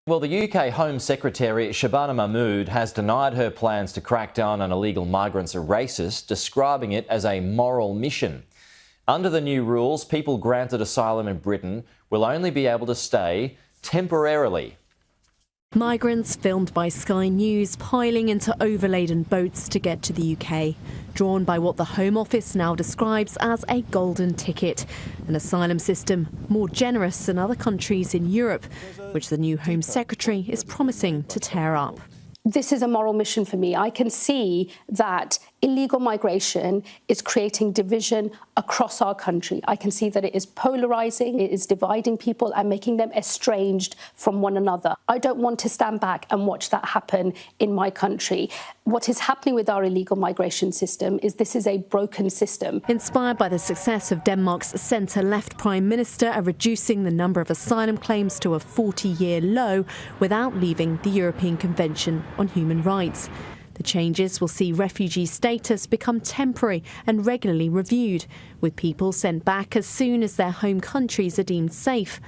Well, the UK Home Secretary Shabana Mahmood has denied her plans to crack down on illegal migrants are racist, describing it as a moral mission. Under the new rules, people granted asylum in Britain will only be able to stay temporarily. Migrants filmed by Sky News piling into overladen boats to get to the UK, drawn by what the Home Office now describes as a golden ticket, an asylum system more generous than other countries in Europe, which the new Home Secretary is promising to tear up. This is a moral mission for me. I can see that illegal migration is creating division across our country. I can see that it is polarising, it is dividing people and making them estranged from one another. I don't want to stand back and watch that happen in my country. What is happening with our illegal migration system is this is a broken system. Inspired by the success of Denmark's centre-left Prime Minister at reducing the number of asylum claims to a 40-year low without leaving the European Convention on Human Rights. The changes will see refugee status become temporary and regularly reviewed, with people sent back as soon as their home countries are deemed safe.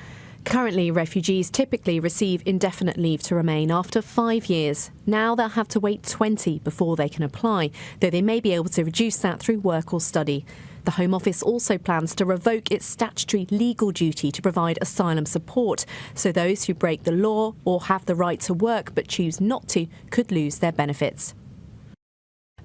Currently, refugees typically receive indefinite leave to remain after 5 years. Now they'll have to wait 20 before they can apply, though they may be able to reduce that through work or study. The Home Office also plans to revoke its statutory legal duty to provide asylum support, so those who break the law or have the right to work but choose not to could lose their benefits.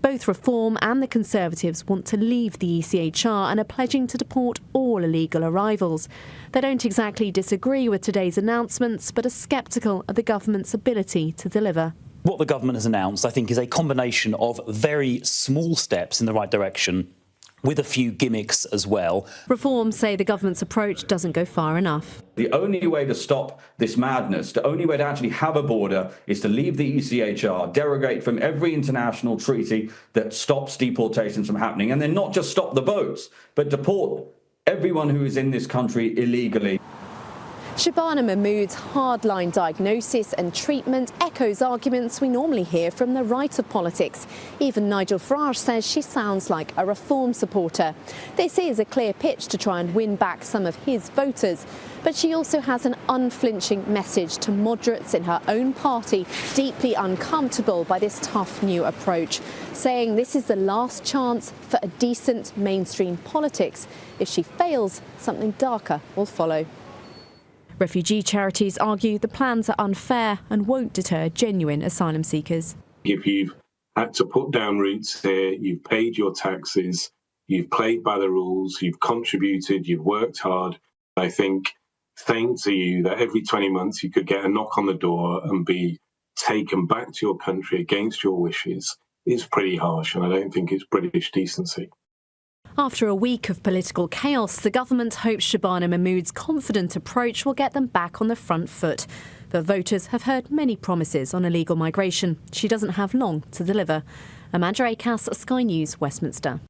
Both Reform and the Conservatives want to leave the ECHR and are pledging to deport all illegal arrivals. They don't exactly disagree with today's announcements, but are sceptical of the government's ability to deliver. What the government has announced, I think, is a combination of very small steps in the right direction, with a few gimmicks as well. Reform say the government's approach doesn't go far enough. The only way to stop this madness, the only way to actually have a border is to leave the ECHR, derogate from every international treaty that stops deportations from happening, and then not just stop the boats, but deport everyone who is in this country illegally. Shabana Mahmood's hardline diagnosis and treatment echoes arguments we normally hear from the right of politics. Even Nigel Farage says she sounds like a Reform supporter. This is a clear pitch to try and win back some of his voters. But she also has an unflinching message to moderates in her own party, deeply uncomfortable by this tough new approach, saying this is the last chance for a decent mainstream politics. If she fails, something darker will follow. Refugee charities argue the plans are unfair and won't deter genuine asylum seekers. If you've had to put down roots here, you've paid your taxes, you've played by the rules, you've contributed, you've worked hard, I think saying to you that every 20 months you could get a knock on the door and be taken back to your country against your wishes is pretty harsh, and I don't think it's British decency. After a week of political chaos, the government hopes Shabana Mahmood's confident approach will get them back on the front foot. But voters have heard many promises on illegal migration. She doesn't have long to deliver. Amanda Akas, Sky News, Westminster.